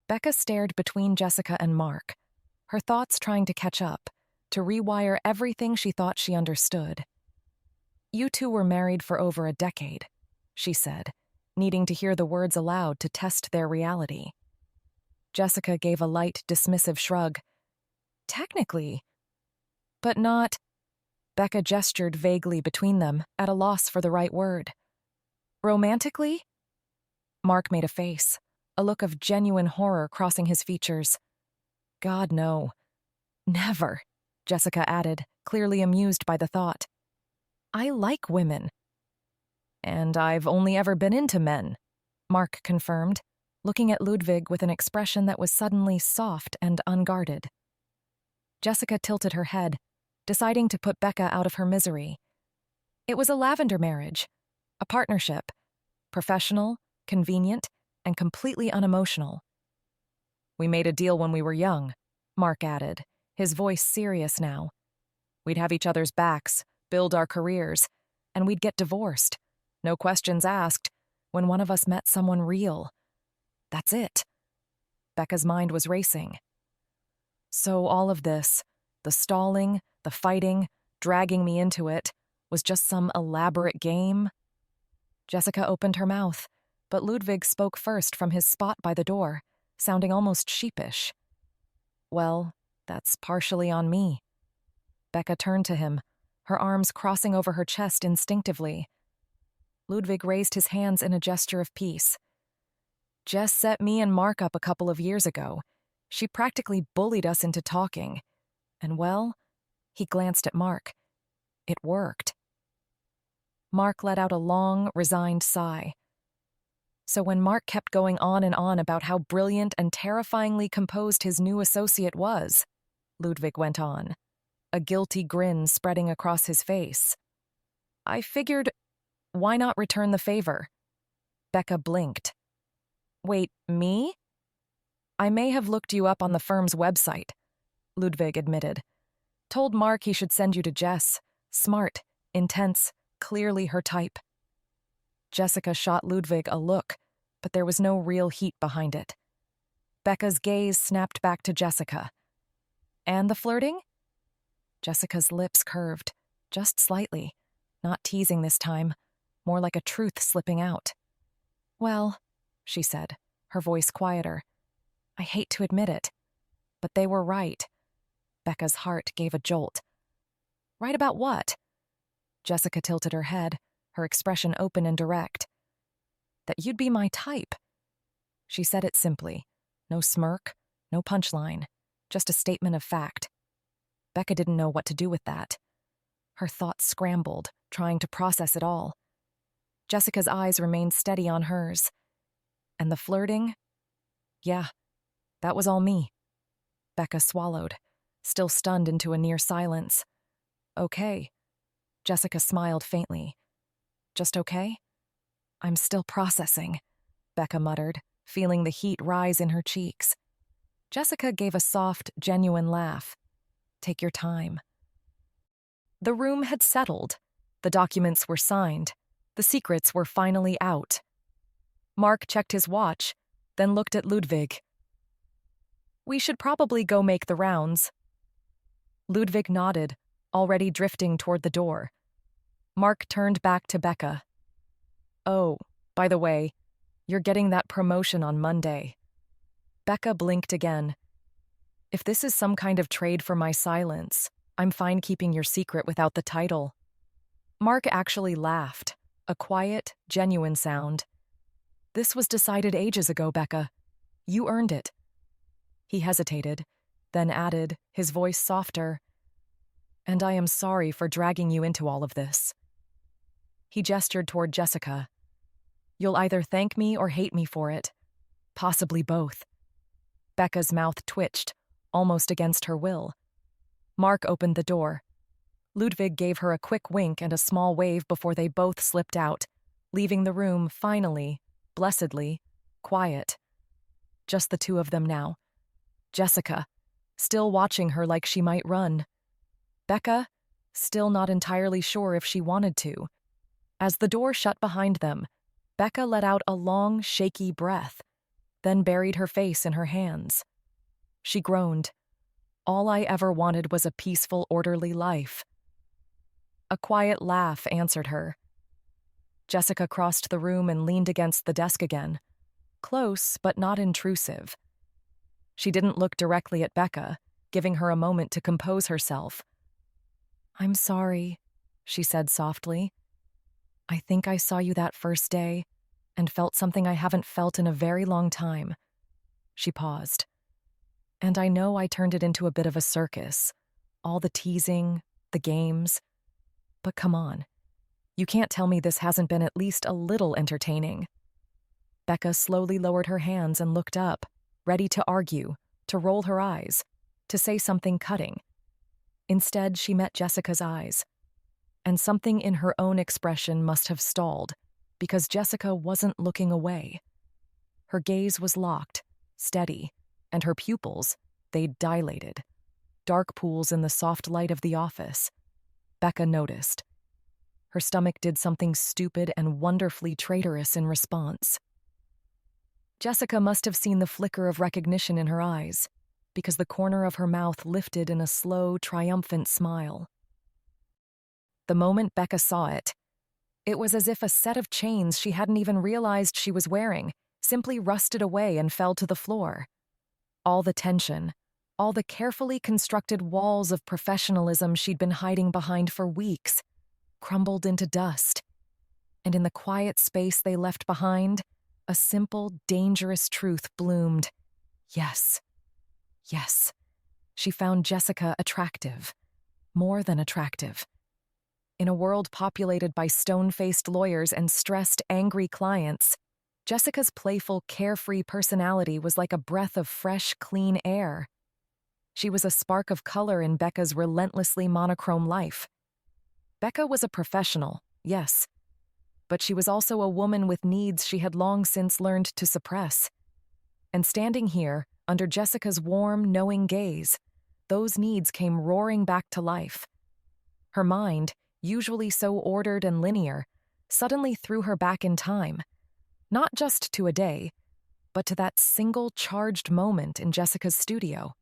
Becca stared between Jessica and Mark, her thoughts trying to catch up, to rewire everything she thought she understood. "You two were married for over a decade," she said, needing to hear the words aloud to test their reality. Jessica gave a light, dismissive shrug. "Technically, but not—" Becca gestured vaguely between them, at a loss for the right word. "Romantically?" Mark made a face, a look of genuine horror crossing his features. "God, no. Never," Jessica added, clearly amused by the thought. "I like women." "And I've only ever been into men," Mark confirmed, looking at Ludwig with an expression that was suddenly soft and unguarded. Jessica tilted her head, deciding to put Becca out of her misery. It was a lavender marriage, a partnership, professional, convenient, and completely unemotional. "We made a deal when we were young," Mark added, his voice serious now. "We'd have each other's backs, build our careers, and we'd get divorced, no questions asked, when one of us met someone real. That's it." Becca's mind was racing. So all of this, the stalling, the fighting, dragging me into it, was just some elaborate game? Jessica opened her mouth, but Ludwig spoke first from his spot by the door, sounding almost sheepish. "Well, that's partially on me." Becca turned to him, her arms crossing over her chest instinctively. Ludwig raised his hands in a gesture of peace. "Jess set me and Mark up a couple of years ago. She practically bullied us into talking. And well," he glanced at Mark, "it worked." Mark let out a long, resigned sigh. "So when Mark kept going on and on about how brilliant and terrifyingly composed his new associate was," Ludwig went on, a guilty grin spreading across his face, "I figured, why not return the favor?" Becca blinked. "Wait, me?" "I may have looked you up on the firm's website," Ludwig admitted. "Told Mark he should send you to Jess. Smart, intense, clearly her type." Jessica shot Ludwig a look, but there was no real heat behind it. Becca's gaze snapped back to Jessica. "And the flirting?" Jessica's lips curved, just slightly, not teasing this time, more like a truth slipping out. "Well," she said, her voice quieter, "I hate to admit it, but they were right." Becca's heart gave a jolt. "Right about what?" Jessica tilted her head, her expression open and direct. "That you'd be my type." She said it simply. No smirk, no punchline, just a statement of fact. Becca didn't know what to do with that. Her thoughts scrambled, trying to process it all. Jessica's eyes remained steady on hers. "And the flirting?" "Yeah, that was all me." Becca swallowed, still stunned into a near silence. "Okay." Jessica smiled faintly. "Just okay?" "I'm still processing," Becca muttered, feeling the heat rise in her cheeks. Jessica gave a soft, genuine laugh. "Take your time." The room had settled. The documents were signed. The secrets were finally out. Mark checked his watch, then looked at Ludwig. "We should probably go make the rounds." Ludwig nodded, already drifting toward the door. Mark turned back to Becca. "Oh, by the way, you're getting that promotion on Monday." Becca blinked again. "If this is some kind of trade for my silence, I'm fine keeping your secret without the title." Mark actually laughed, a quiet, genuine sound. "This was decided ages ago, Becca. You earned it." He hesitated, then added, his voice softer, "And I am sorry for dragging you into all of this." He gestured toward Jessica. "You'll either thank me or hate me for it. Possibly both." Becca's mouth twitched, almost against her will. Mark opened the door. Ludwig gave her a quick wink and a small wave before they both slipped out, leaving the room finally, blessedly, quiet. Just the two of them now. Jessica, still watching her like she might run. Becca, still not entirely sure if she wanted to. As the door shut behind them, Becca let out a long, shaky breath. then buried her face in her hands. She groaned. All I ever wanted was a peaceful, orderly life. A quiet laugh answered her. Jessica crossed the room and leaned against the desk again. Close, but not intrusive. She didn't look directly at Becca, giving her a moment to compose herself. "I'm sorry," she said softly. "I think I saw you that first day and felt something I haven't felt in a very long time." She paused. "And I know I turned it into a bit of a circus. All the teasing, the games. But come on. You can't tell me this hasn't been at least a little entertaining." Becca slowly lowered her hands and looked up, ready to argue, to roll her eyes, to say something cutting. Instead, she met Jessica's eyes. And something in her own expression must have stalled, because Jessica wasn't looking away. Her gaze was locked, steady, and her pupils, they'd dilated. Dark pools in the soft light of the office. Becca noticed. Her stomach did something stupid and wonderfully traitorous in response. Jessica must have seen the flicker of recognition in her eyes, because the corner of her mouth lifted in a slow, triumphant smile. The moment Becca saw it, it was as if a set of chains she hadn't even realized she was wearing simply rusted away and fell to the floor. All the tension, all the carefully constructed walls of professionalism she'd been hiding behind for weeks, crumbled into dust. And in the quiet space they left behind, a simple, dangerous truth bloomed. Yes. Yes. She found Jessica attractive. More than attractive. In a world populated by stone-faced lawyers and stressed, angry clients, Jessica's playful, carefree personality was like a breath of fresh, clean air. She was a spark of color in Becca's relentlessly monochrome life. Becca was a professional, yes, but she was also a woman with needs she had long since learned to suppress. And standing here, under Jessica's warm, knowing gaze, those needs came roaring back to life. Her mind, usually so ordered and linear, suddenly threw her back in time, not just to a day, but to that single charged moment in Jessica's studio.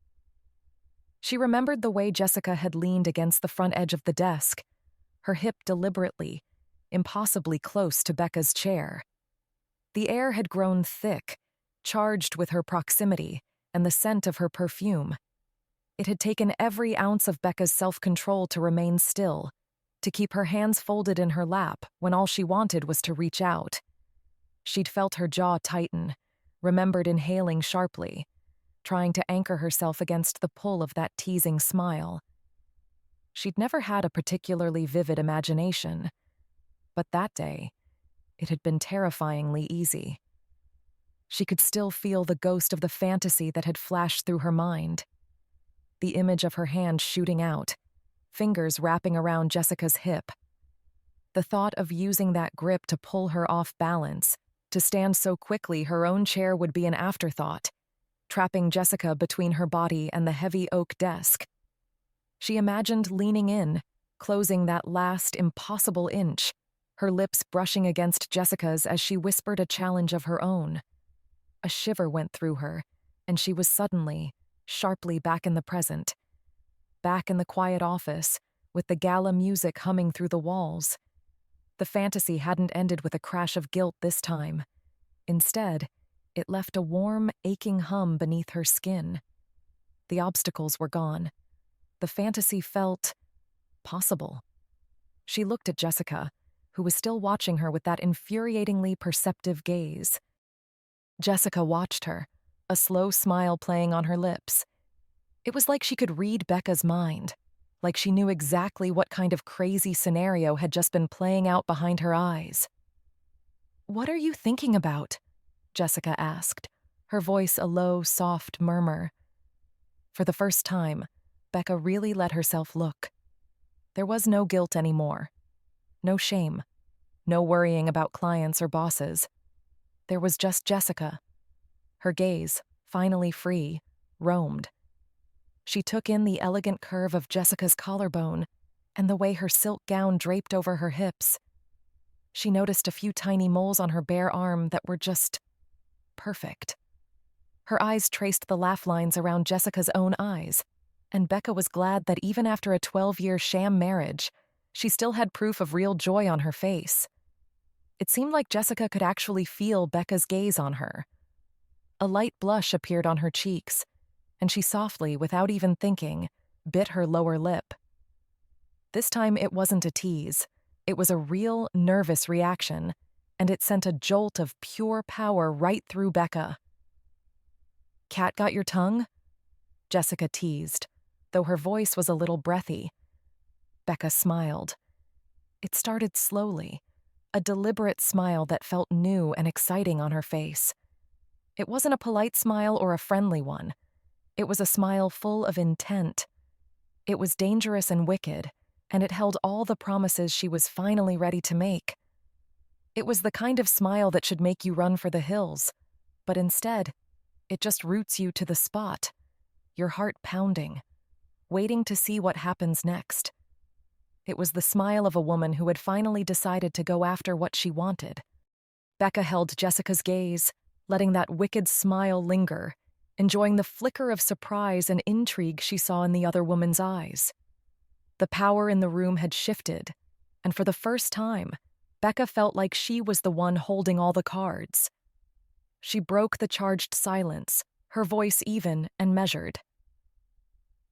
She remembered the way Jessica had leaned against the front edge of the desk, her hip deliberately, impossibly close to Becca's chair. The air had grown thick, charged with her proximity and the scent of her perfume. It had taken every ounce of Becca's self-control to remain still, to keep her hands folded in her lap when all she wanted was to reach out. She'd felt her jaw tighten, remembered inhaling sharply, trying to anchor herself against the pull of that teasing smile. She'd never had a particularly vivid imagination, but that day, it had been terrifyingly easy. She could still feel the ghost of the fantasy that had flashed through her mind. The image of her hand shooting out, fingers wrapping around Jessica's hip. The thought of using that grip to pull her off balance, to stand so quickly her own chair would be an afterthought, trapping Jessica between her body and the heavy oak desk. She imagined leaning in, closing that last impossible inch, her lips brushing against Jessica's as she whispered a challenge of her own. A shiver went through her, and she was suddenly, sharply back in the present. Back in the quiet office, with the gala music humming through the walls. The fantasy hadn't ended with a crash of guilt this time. Instead, it left a warm, aching hum beneath her skin. The obstacles were gone. The fantasy felt possible. She looked at Jessica, who was still watching her with that infuriatingly perceptive gaze. Jessica watched her, a slow smile playing on her lips. It was like she could read Becca's mind, like she knew exactly what kind of crazy scenario had just been playing out behind her eyes. "What are you thinking about?" Jessica asked, her voice a low, soft murmur. For the first time, Becca really let herself look. There was no guilt anymore. No shame. No worrying about clients or bosses. There was just Jessica. Her gaze, finally free, roamed. She took in the elegant curve of Jessica's collarbone and the way her silk gown draped over her hips. She noticed a few tiny moles on her bare arm that were just perfect. Her eyes traced the laugh lines around Jessica's own eyes, and Becca was glad that even after a 12-year sham marriage, she still had proof of real joy on her face. It seemed like Jessica could actually feel Becca's gaze on her. A light blush appeared on her cheeks, and she softly, without even thinking, bit her lower lip. This time it wasn't a tease. It was a real, nervous reaction, and it sent a jolt of pure power right through Becca. "Cat got your tongue?" Jessica teased, though her voice was a little breathy. Becca smiled. It started slowly, a deliberate smile that felt new and exciting on her face. It wasn't a polite smile or a friendly one. It was a smile full of intent. It was dangerous and wicked, and it held all the promises she was finally ready to make. It was the kind of smile that should make you run for the hills, but instead, it just roots you to the spot, your heart pounding, waiting to see what happens next. It was the smile of a woman who had finally decided to go after what she wanted. Becca held Jessica's gaze, letting that wicked smile linger, enjoying the flicker of surprise and intrigue she saw in the other woman's eyes. The power in the room had shifted, and for the first time, Becca felt like she was the one holding all the cards. She broke the charged silence, her voice even and measured.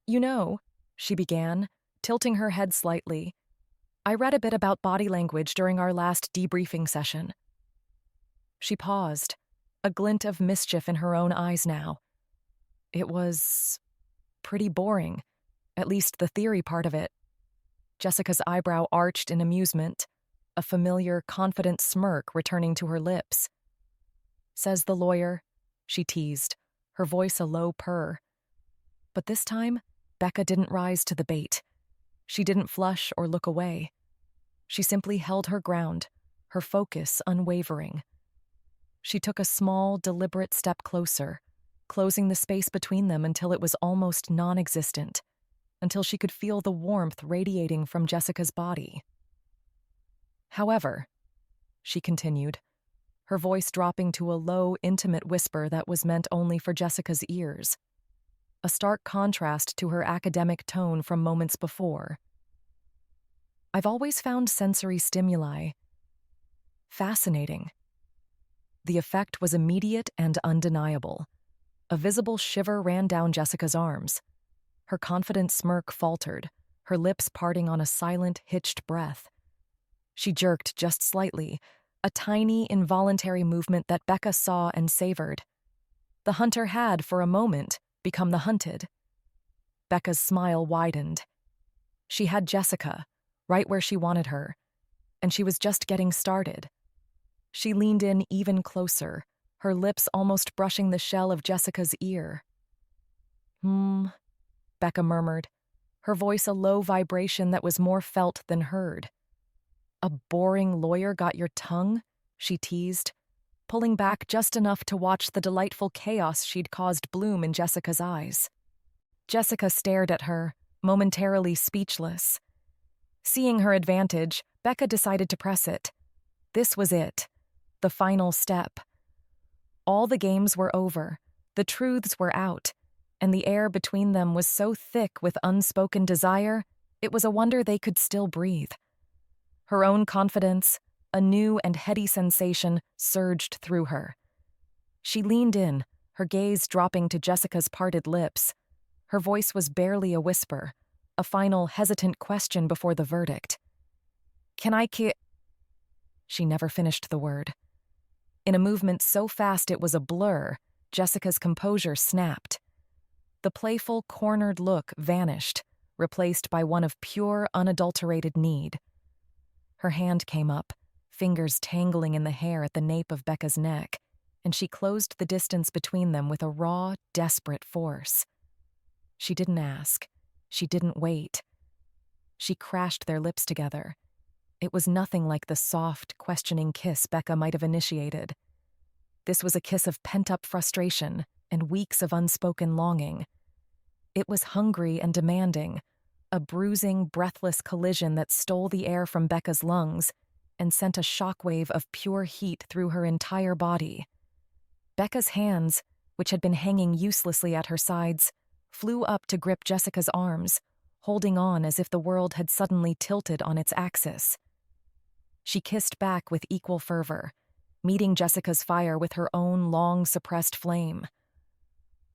"You know," she began, tilting her head slightly, "I read a bit about body language during our last debriefing session." She paused, a glint of mischief in her own eyes now. It was pretty boring, at least the theory part of it. Jessica's eyebrow arched in amusement, a familiar, confident smirk returning to her lips. "Says the lawyer," she teased, her voice a low purr. But this time, Becca didn't rise to the bait. She didn't flush or look away. She simply held her ground, her focus unwavering. She took a small, deliberate step closer, closing the space between them until it was almost non-existent, until she could feel the warmth radiating from Jessica's body. "However," she continued, her voice dropping to a low, intimate whisper that was meant only for Jessica's ears, a stark contrast to her academic tone from moments before. "I've always found sensory stimuli fascinating." The effect was immediate and undeniable. A visible shiver ran down Jessica's arms. Her confident smirk faltered, her lips parting on a silent, hitched breath. She jerked just slightly, a tiny, involuntary movement that Becca saw and savored. The hunter had, for a moment, become the hunted. Becca's smile widened. She had Jessica, right where she wanted her, and she was just getting started. She leaned in even closer, her lips almost brushing the shell of Jessica's ear. Becca murmured, her voice a low vibration that was more felt than heard. "A boring lawyer got your tongue?" she teased, pulling back just enough to watch the delightful chaos she'd caused bloom in Jessica's eyes. Jessica stared at her, momentarily speechless. Seeing her advantage, Becca decided to press it. This was it, the final step. All the games were over, the truths were out, and the air between them was so thick with unspoken desire, it was a wonder they could still breathe. Her own confidence, a new and heady sensation, surged through her. She leaned in, her gaze dropping to Jessica's parted lips. Her voice was barely a whisper, a final hesitant question before the verdict. "Can I She never finished the word. In a movement so fast it was a blur, Jessica's composure snapped. The playful, cornered look vanished, replaced by one of pure, unadulterated need. Her hand came up, fingers tangling in the hair at the nape of Becca's neck, and she closed the distance between them with a raw, desperate force. She didn't ask. She didn't wait. She crashed their lips together. It was nothing like the soft, questioning kiss Becca might have initiated. This was a kiss of pent-up frustration and weeks of unspoken longing. It was hungry and demanding, a bruising, breathless collision that stole the air from Becca's lungs and sent a shockwave of pure heat through her entire body. Becca's hands, which had been hanging uselessly at her sides, flew up to grip Jessica's arms, holding on as if the world had suddenly tilted on its axis. She kissed back with equal fervor, meeting Jessica's fire with her own long-suppressed flame.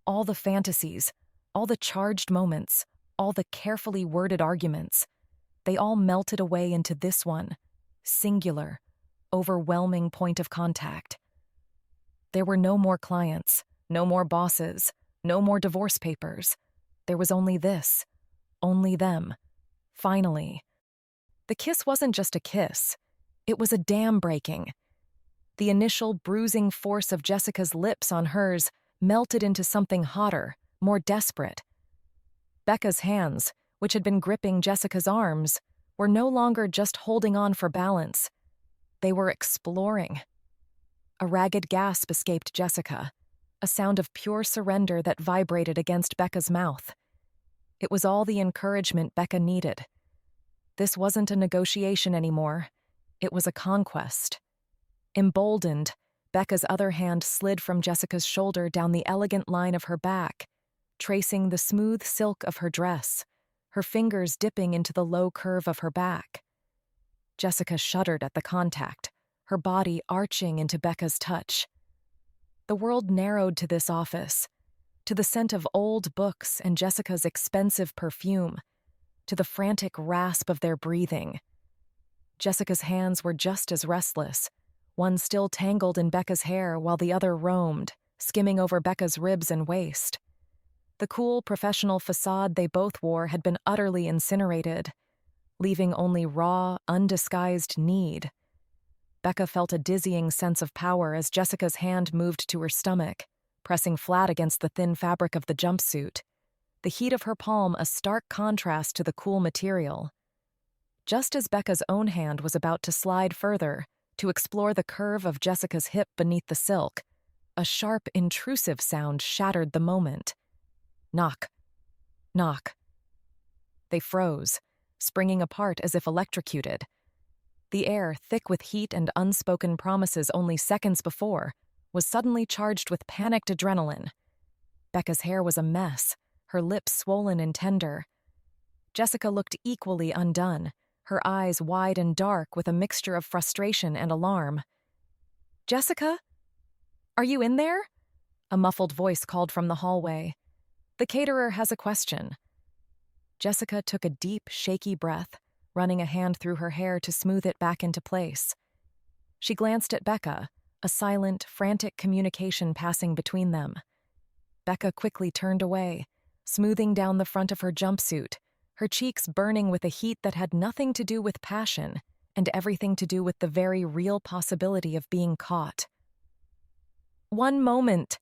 All the fantasies, all the charged moments, all the carefully worded arguments, they all melted away into this one, singular, overwhelming point of contact. There were no more clients, no more bosses, no more divorce papers. There was only this, only them. Finally. The kiss wasn't just a kiss. It was a dam breaking. The initial bruising force of Jessica's lips on hers melted into something hotter, more desperate. Becca's hands, which had been gripping Jessica's arms, were no longer just holding on for balance. They were exploring. A ragged gasp escaped Jessica, a sound of pure surrender that vibrated against Becca's mouth. It was all the encouragement Becca needed. This wasn't a negotiation anymore. It was a conquest. Emboldened, Becca's other hand slid from Jessica's shoulder down the elegant line of her back, tracing the smooth silk of her dress, her fingers dipping into the low curve of her back. Jessica shuddered at the contact, her body arching into Becca's touch. The world narrowed to this office, to the scent of old books and Jessica's expensive perfume, to the frantic rasp of their breathing. Jessica's hands were just as restless, one still tangled in Becca's hair while the other roamed, skimming over Becca's ribs and waist. The cool, professional facade they both wore had been utterly incinerated, leaving only raw, undisguised need. Becca felt a dizzying sense of power as Jessica's hand moved to her stomach, pressing flat against the thin fabric of the jumpsuit, the heat of her palm a stark contrast to the cool material. Just as Becca's own hand was about to slide further, to explore the curve of Jessica's hip beneath the silk, a sharp, intrusive sound shattered the moment. Knock. Knock. They froze, springing apart as if electrocuted. The air, thick with heat and unspoken promises only seconds before, was suddenly charged with panicked adrenaline. Becca's hair was a mess, her lips swollen and tender. Jessica looked equally undone, her eyes wide and dark with a mixture of frustration and alarm. "Jessica? Are you in there?" A muffled voice called from the hallway. "The caterer has a question." Jessica took a deep, shaky breath, running a hand through her hair to smooth it back into place. She glanced at Becca, a silent, frantic communication passing between them. Becca quickly turned away, smoothing down the front of her jumpsuit, her cheeks burning with a heat that had nothing to do with passion and everything to do with the very real possibility of being caught. "One moment,"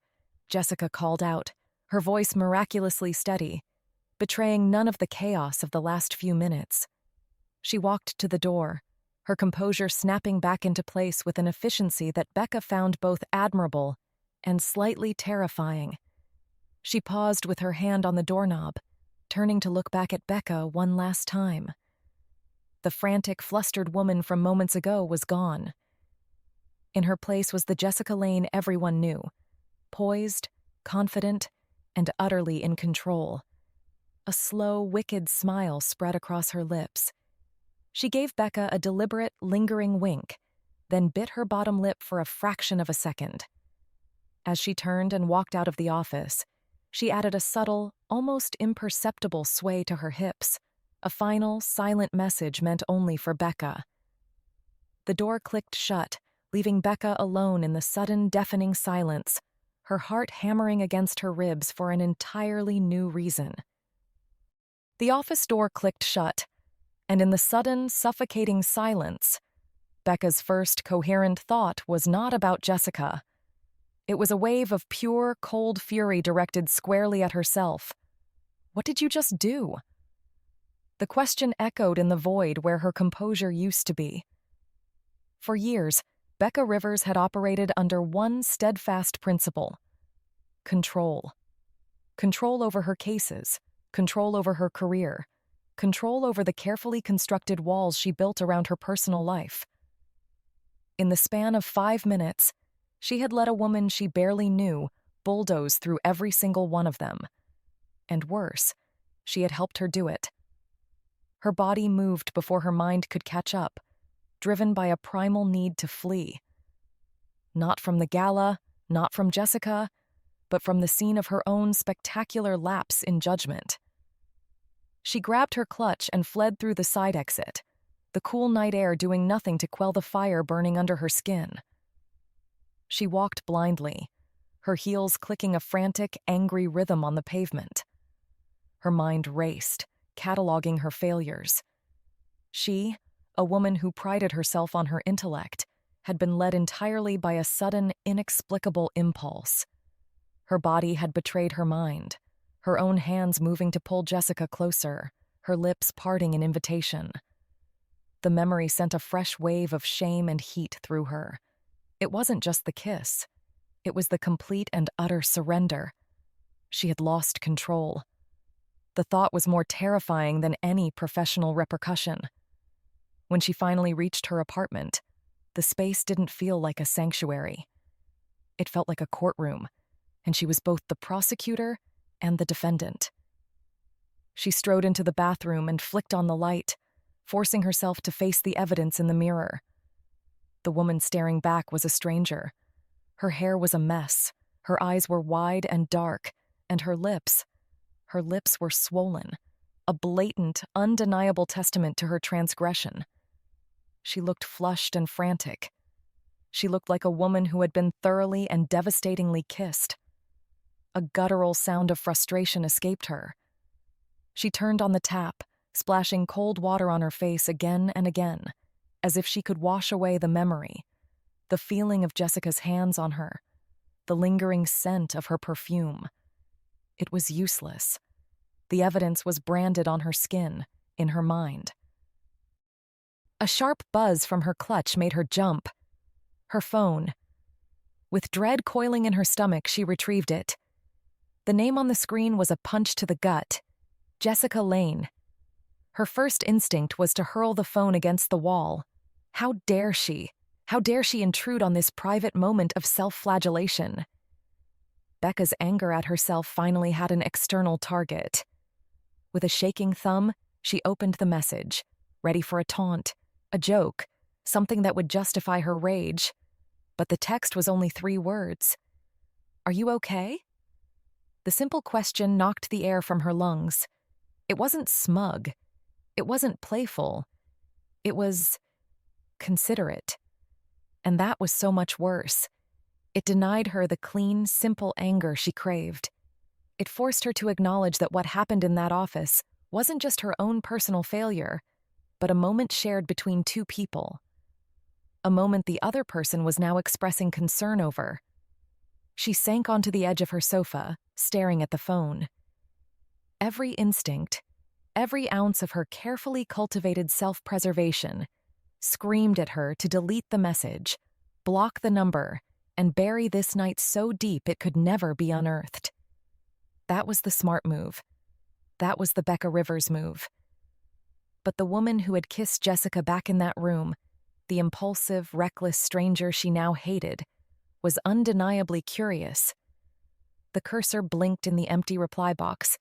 Jessica called out, her voice miraculously steady, betraying none of the chaos of the last few minutes. She walked to the door, her composure snapping back into place with an efficiency that Becca found both admirable and slightly terrifying. She paused with her hand on the doorknob, turning to look back at Becca one last time. The frantic, flustered woman from moments ago was gone. In her place was the Jessica Lange everyone knew, poised, confident, and utterly in control. A slow, wicked smile spread across her lips. She gave Becca a deliberate, lingering wink, then bit her bottom lip for a fraction of a second. As she turned and walked out of the office, she added a subtle, almost imperceptible sway to her hips, a final, silent message meant only for Becca. The door clicked shut, leaving Becca alone in the sudden, deafening silence, her heart hammering against her ribs for an entirely new reason. The office door clicked shut, and in the sudden, suffocating silence, Becca's first coherent thought was not about Jessica. It was a wave of pure, cold fury directed squarely at herself. What did you just do? The question echoed in the void where her composure used to be. For years, Becca Rivers had operated under one steadfast principle: control. Control over her cases, control over her career, control over the carefully constructed walls she built around her personal life. In the span of 5 minutes, she had let a woman she barely knew bulldoze through every single one of them. And worse, she had helped her do it. Her body moved before her mind could catch up, driven by a primal need to flee. Not from the gala, not from Jessica, but from the scene of her own spectacular lapse in judgment. She grabbed her clutch and fled through the side exit, the cool night air doing nothing to quell the fire burning under her skin. She walked blindly, her heels clicking a frantic, angry rhythm on the pavement. Her mind raced, cataloging her failures. She, a woman who prided herself on her intellect, had been led entirely by a sudden, inexplicable impulse. Her body had betrayed her mind, her own hands moving to pull Jessica closer, her lips parting in invitation. The memory sent a fresh wave of shame and heat through her. It wasn't just the kiss. It was the complete and utter surrender. She had lost control. The thought was more terrifying than any professional repercussion. When she finally reached her apartment, the space didn't feel like a sanctuary. It felt like a courtroom, and she was both the prosecutor and the defendant. She strode into the bathroom and flicked on the light, forcing herself to face the evidence in the mirror. The woman staring back was a stranger. Her hair was a mess, her eyes were wide and dark, and her lips were swollen, a blatant, undeniable testament to her transgression. She looked flushed and frantic. She looked like a woman who had been thoroughly and devastatingly kissed. A guttural sound of frustration escaped her. She turned on the tap, splashing cold water on her face again and again, as if she could wash away the memory, the feeling of Jessica's hands on her, the lingering scent of her perfume. It was useless. The evidence was branded on her skin, in her mind. A sharp buzz from her clutch made her jump. Her phone. With dread coiling in her stomach, she retrieved it. The name on the screen was a punch to the gut. Jessica Lane. Her first instinct was to hurl the phone against the wall. How dare she? How dare she intrude on this private moment of self-flagellation? Becca's anger at herself finally had an external target. With a shaking thumb, she opened the message, ready for a taunt, a joke, something that would justify her rage. But the text was only 3 words. "Are you okay?" The simple question knocked the air from her lungs. It wasn't smug. It wasn't playful. It was considerate. And that was so much worse. It denied her the clean, simple anger she craved. It forced her to acknowledge that what happened in that office wasn't just her own personal failure, but a moment shared between 2 people. A moment the other person was now expressing concern over. She sank onto the edge of her sofa, staring at the phone. Every instinct, every ounce of her carefully cultivated self-preservation, screamed at her to delete the message, block the number, and bury this night so deep it could never be unearthed. That was the smart move. That was the Becca Rivers move. But the woman who had kissed Jessica back in that room, the impulsive, reckless stranger she now hated, was undeniably curious. The cursor blinked in the empty reply box,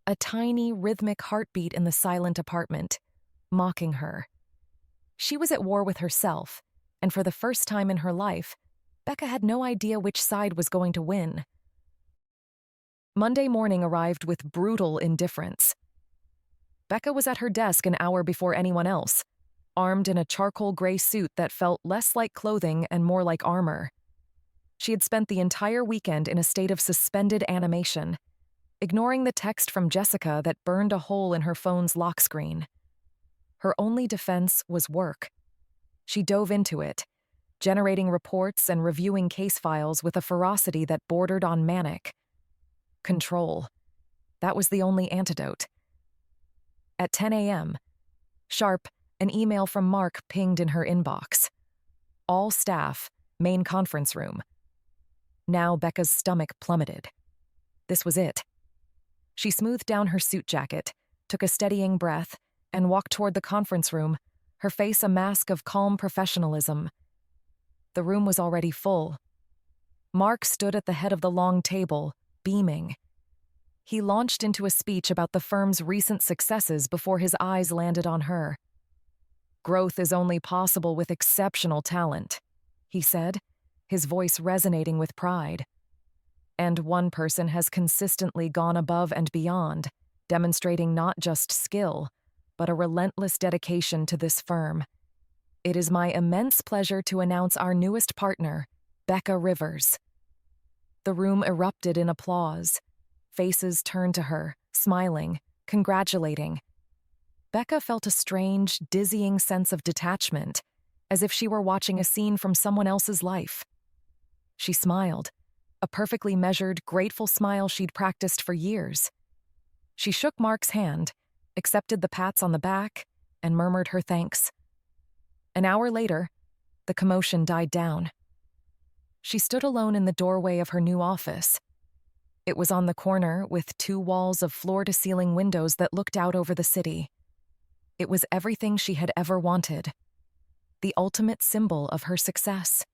a tiny, rhythmic heartbeat in the silent apartment, mocking her. She was at war with herself, and for the first time in her life, Becca had no idea which side was going to win. Monday morning arrived with brutal indifference. Becca was at her desk an hour before anyone else, armed in a charcoal gray suit that felt less like clothing and more like armor. She had spent the entire weekend in a state of suspended animation, ignoring the text from Jessica that burned a hole in her phone's lock screen. Her only defense was work. She dove into it, generating reports and reviewing case files with a ferocity that bordered on manic. Control. That was the only antidote. At 10 a.m., sharp, an email from Mark pinged in her inbox. All staff, main conference room. Now Becca's stomach plummeted. This was it. She smoothed down her suit jacket, took a steadying breath, and walked toward the conference room, her face a mask of calm professionalism. The room was already full. Mark stood at the head of the long table, beaming. He launched into a speech about the firm's recent successes before his eyes landed on her. "Growth is only possible with exceptional talent," he said, his voice resonating with pride. "And one person has consistently gone above and beyond, demonstrating not just skill, but a relentless dedication to this firm. It is my immense pleasure to announce our newest partner, Becca Rivers." The room erupted in applause. Faces turned to her, smiling, congratulating. Becca felt a strange, dizzying sense of detachment, as if she were watching a scene from someone else's life. She smiled, a perfectly measured, grateful smile she'd practiced for years. She shook Mark's hand, accepted the pats on the back, and murmured her thanks. An hour later, the commotion died down. She stood alone in the doorway of her new office. It was on the corner with 2 walls of floor-to-ceiling windows that looked out over the city. It was everything she had ever wanted, the ultimate symbol of her success.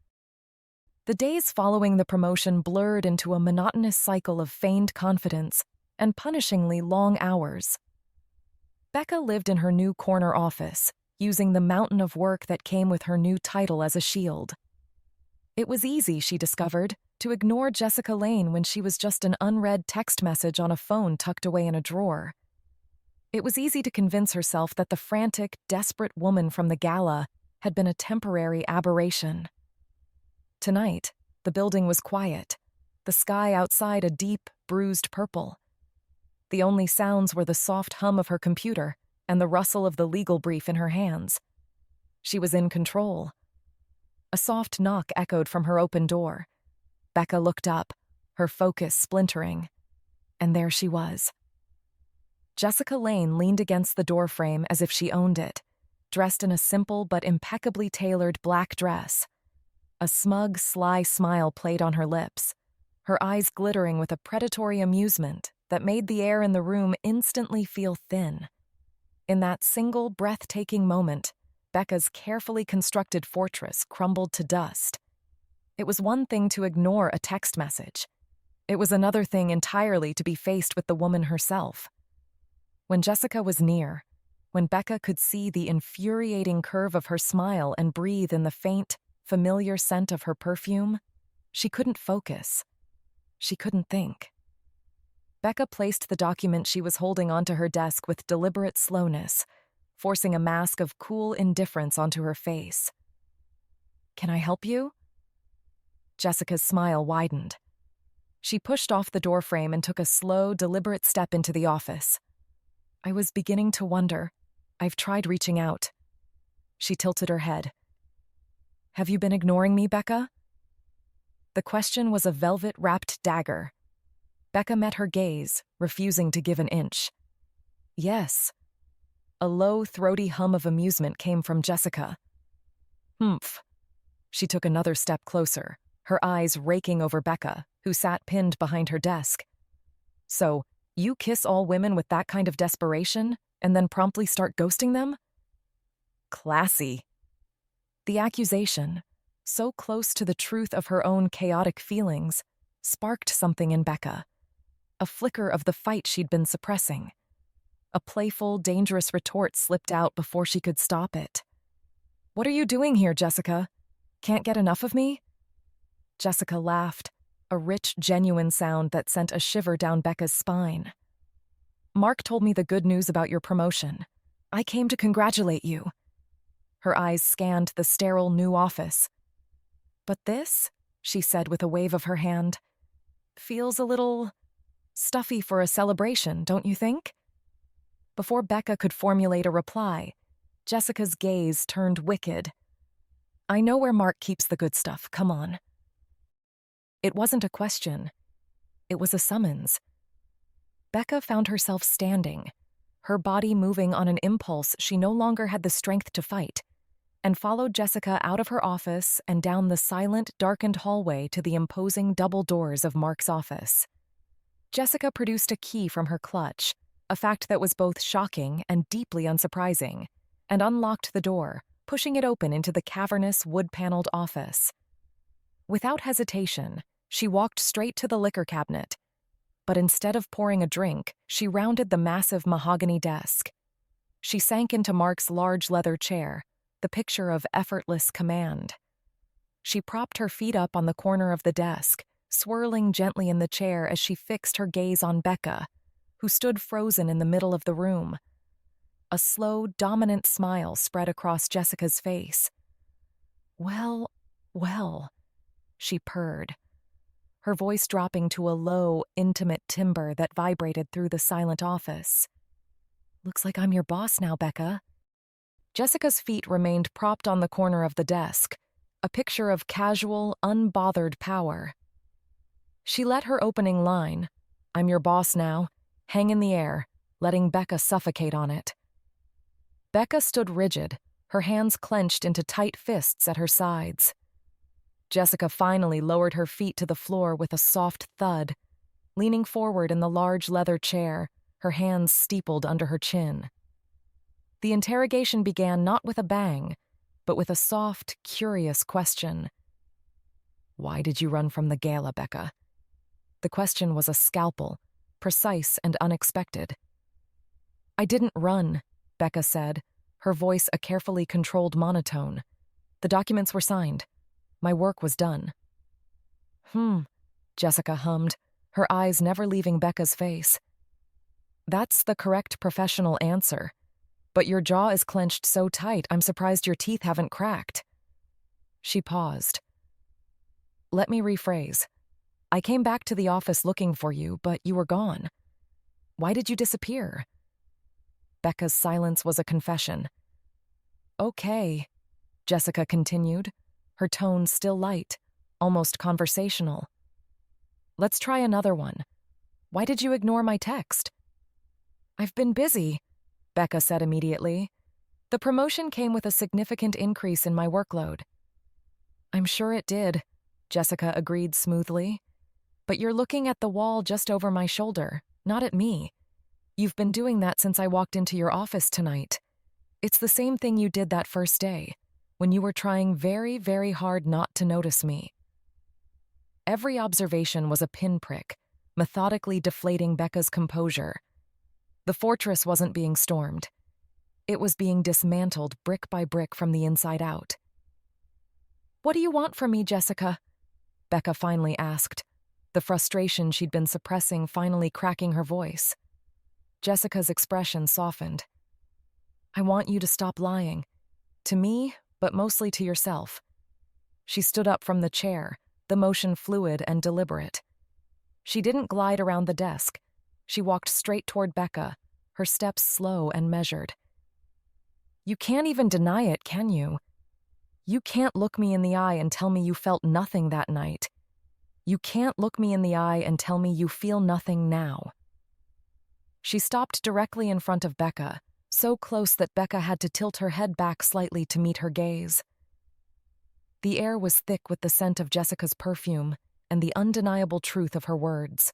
The days following the promotion blurred into a monotonous cycle of feigned confidence and punishingly long hours. Becca lived in her new corner office, using the mountain of work that came with her new title as a shield. It was easy, she discovered, to ignore Jessica Lane when she was just an unread text message on a phone tucked away in a drawer. It was easy to convince herself that the frantic, desperate woman from the gala had been a temporary aberration. Tonight, the building was quiet, the sky outside a deep, bruised purple. The only sounds were the soft hum of her computer and the rustle of the legal brief in her hands. She was in control. A soft knock echoed from her open door. Becca looked up, her focus splintering. And there she was. Jessica Lane leaned against the doorframe as if she owned it, dressed in a simple but impeccably tailored black dress. A smug, sly smile played on her lips, her eyes glittering with a predatory amusement that made the air in the room instantly feel thin. In that single, breathtaking moment, Becca's carefully constructed fortress crumbled to dust. It was one thing to ignore a text message. It was another thing entirely to be faced with the woman herself. When Jessica was near, when Becca could see the infuriating curve of her smile and breathe in the faint, familiar scent of her perfume, she couldn't focus. She couldn't think. Becca placed the document she was holding onto her desk with deliberate slowness, forcing a mask of cool indifference onto her face. "Can I help you?" Jessica's smile widened. She pushed off the doorframe and took a slow, deliberate step into the office. "I was beginning to wonder. I've tried reaching out." She tilted her head. "Have you been ignoring me, Becca?" The question was a velvet-wrapped dagger. Becca met her gaze, refusing to give an inch. "Yes." A low, throaty hum of amusement came from Jessica. "Humph." She took another step closer, her eyes raking over Becca, who sat pinned behind her desk. "So, you kiss all women with that kind of desperation, and then promptly start ghosting them?" Classy. The accusation, so close to the truth of her own chaotic feelings, sparked something in Becca. A flicker of the fight she'd been suppressing. A playful, dangerous retort slipped out before she could stop it. "What are you doing here, Jessica? Can't get enough of me?" Jessica laughed, a rich, genuine sound that sent a shiver down Becca's spine. "Mark told me the good news about your promotion. I came to congratulate you." Her eyes scanned the sterile new office. "But this," she said with a wave of her hand, "feels a little stuffy for a celebration, don't you think?" Before Becca could formulate a reply, Jessica's gaze turned wicked. "I know where Mark keeps the good stuff, come on." It wasn't a question. It was a summons. Becca found herself standing, her body moving on an impulse she no longer had the strength to fight, and followed Jessica out of her office and down the silent, darkened hallway to the imposing double doors of Mark's office. Jessica produced a key from her clutch, a fact that was both shocking and deeply unsurprising, and unlocked the door, pushing it open into the cavernous, wood-paneled office. Without hesitation, She walked straight to the liquor cabinet, but instead of pouring a drink, she rounded the massive mahogany desk. She sank into Mark's large leather chair, the picture of effortless command. She propped her feet up on the corner of the desk, swirling gently in the chair as she fixed her gaze on Becca, who stood frozen in the middle of the room. A slow, dominant smile spread across Jessica's face. "Well, well," she purred, her voice dropping to a low, intimate timbre that vibrated through the silent office. "Looks like I'm your boss now, Becca." Jessica's feet remained propped on the corner of the desk, a picture of casual, unbothered power. She let her opening line, "I'm your boss now," hang in the air, letting Becca suffocate on it. Becca stood rigid, her hands clenched into tight fists at her sides. Jessica finally lowered her feet to the floor with a soft thud, leaning forward in the large leather chair, her hands steepled under her chin. The interrogation began not with a bang, but with a soft, curious question. "Why did you run from the gala, Becca?" The question was a scalpel, precise and unexpected. "I didn't run," Becca said, her voice a carefully controlled monotone. "The documents were signed. My work was done." Jessica hummed, her eyes never leaving Becca's face. "That's the correct professional answer. But your jaw is clenched so tight, I'm surprised your teeth haven't cracked." She paused. "Let me rephrase. I came back to the office looking for you, but you were gone. Why did you disappear?" Becca's silence was a confession. "Okay," Jessica continued, her tone still light, almost conversational. "Let's try another one. Why did you ignore my text?" "I've been busy," Becca said immediately. "The promotion came with a significant increase in my workload." "I'm sure it did," Jessica agreed smoothly. "But you're looking at the wall just over my shoulder, not at me. You've been doing that since I walked into your office tonight. It's the same thing you did that first day, when you were trying very, very hard not to notice me." Every observation was a pinprick, methodically deflating Becca's composure. The fortress wasn't being stormed. It was being dismantled brick by brick from the inside out. "What do you want from me, Jessica?" Becca finally asked, the frustration she'd been suppressing finally cracking her voice. Jessica's expression softened. "I want you to stop lying. To me, but mostly to yourself." She stood up from the chair, the motion fluid and deliberate. She didn't glide around the desk. She walked straight toward Becca, her steps slow and measured. "You can't even deny it, can you? You can't look me in the eye and tell me you felt nothing that night. You can't look me in the eye and tell me you feel nothing now." She stopped directly in front of Becca, so close that Becca had to tilt her head back slightly to meet her gaze. The air was thick with the scent of Jessica's perfume and the undeniable truth of her words.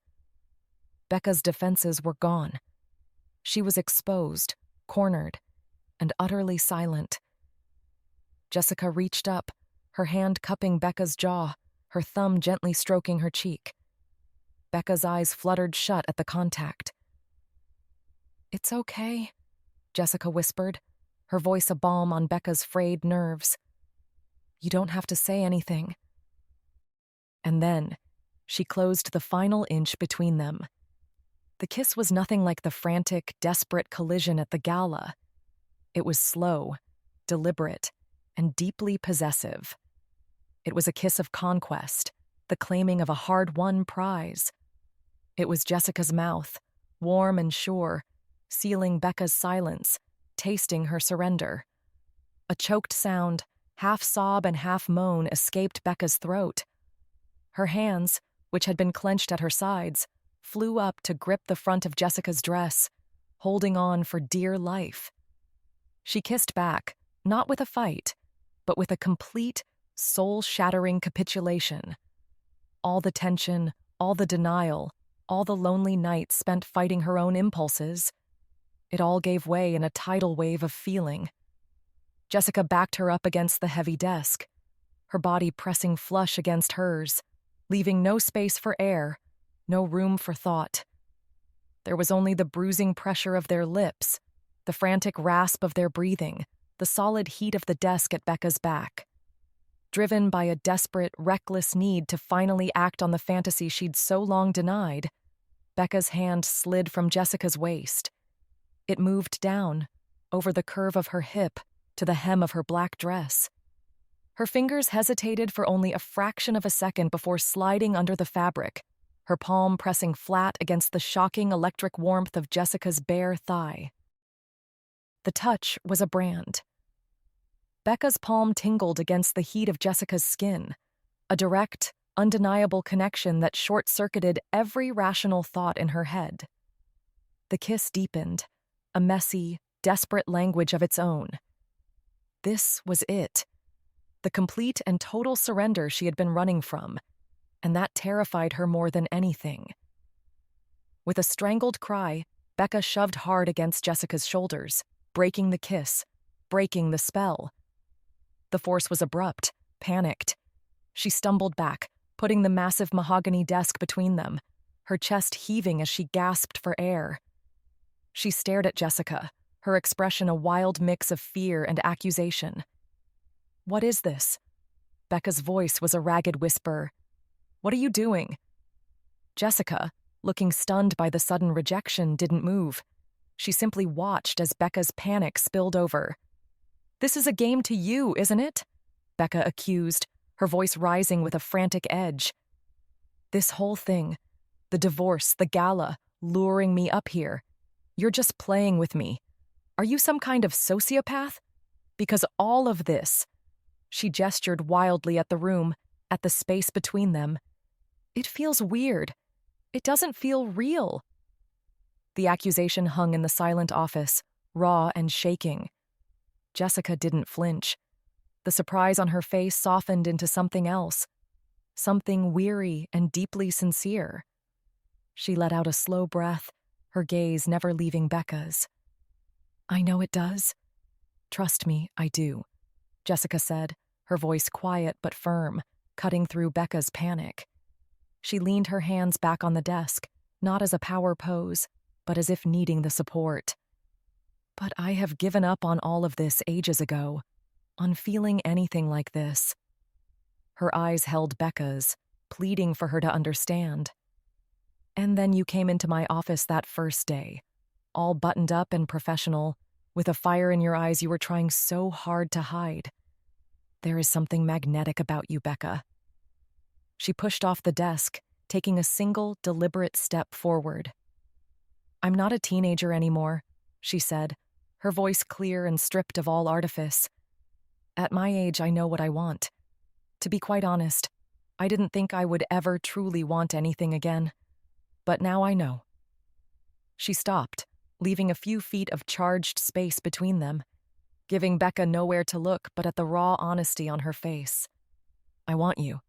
Becca's defenses were gone. She was exposed, cornered, and utterly silent. Jessica reached up, her hand cupping Becca's jaw, her thumb gently stroking her cheek. Becca's eyes fluttered shut at the contact. "It's okay," Jessica whispered, her voice a balm on Becca's frayed nerves. "You don't have to say anything." And then, she closed the final inch between them. The kiss was nothing like the frantic, desperate collision at the gala. It was slow, deliberate, and deeply possessive. It was a kiss of conquest, the claiming of a hard-won prize. It was Jessica's mouth, warm and sure, sealing Becca's silence, tasting her surrender. A choked sound, half sob and half moan, escaped Becca's throat. Her hands, which had been clenched at her sides, flew up to grip the front of Jessica's dress, holding on for dear life. She kissed back, not with a fight, but with a complete, soul-shattering capitulation. All the tension, all the denial, all the lonely nights spent fighting her own impulses, it all gave way in a tidal wave of feeling. Jessica backed her up against the heavy desk, her body pressing flush against hers, leaving no space for air, no room for thought. There was only the bruising pressure of their lips, the frantic rasp of their breathing, the solid heat of the desk at Becca's back. Driven by a desperate, reckless need to finally act on the fantasy she'd so long denied, Becca's hand slid from Jessica's waist. It moved down, over the curve of her hip, to the hem of her black dress. Her fingers hesitated for only a fraction of a second before sliding under the fabric, her palm pressing flat against the shocking electric warmth of Jessica's bare thigh. The touch was a brand. Becca's palm tingled against the heat of Jessica's skin, a direct, undeniable connection that short-circuited every rational thought in her head. The kiss deepened, a messy, desperate language of its own. This was it, the complete and total surrender she had been running from, and that terrified her more than anything. With a strangled cry, Becca shoved hard against Jessica's shoulders, breaking the kiss, breaking the spell. The force was abrupt, panicked. She stumbled back, putting the massive mahogany desk between them, her chest heaving as she gasped for air. She stared at Jessica, her expression a wild mix of fear and accusation. "What is this?" Becca's voice was a ragged whisper. "What are you doing?" Jessica, looking stunned by the sudden rejection, didn't move. She simply watched as Becca's panic spilled over. "This is a game to you, isn't it?" Becca accused, her voice rising with a frantic edge. "This whole thing, the divorce, the gala, luring me up here. You're just playing with me. Are you some kind of sociopath? Because all of this," she gestured wildly at the room, at the space between them, "it feels weird. It doesn't feel real." The accusation hung in the silent office, raw and shaking. Jessica didn't flinch. The surprise on her face softened into something else, something weary and deeply sincere. She let out a slow breath, her gaze never leaving Becca's. "I know it does. Trust me, I do," Jessica said, her voice quiet but firm, cutting through Becca's panic. She leaned her hands back on the desk, not as a power pose, but as if needing the support. "But I have given up on all of this ages ago, on feeling anything like this." Her eyes held Becca's, pleading for her to understand. "And then you came into my office that first day, all buttoned up and professional, with a fire in your eyes you were trying so hard to hide. There is something magnetic about you, Becca." She pushed off the desk, taking a single, deliberate step forward. "I'm not a teenager anymore," she said, her voice clear and stripped of all artifice. "At my age, I know what I want. To be quite honest, I didn't think I would ever truly want anything again. But now I know." She stopped, leaving a few feet of charged space between them, giving Becca nowhere to look but at the raw honesty on her face. "I want you.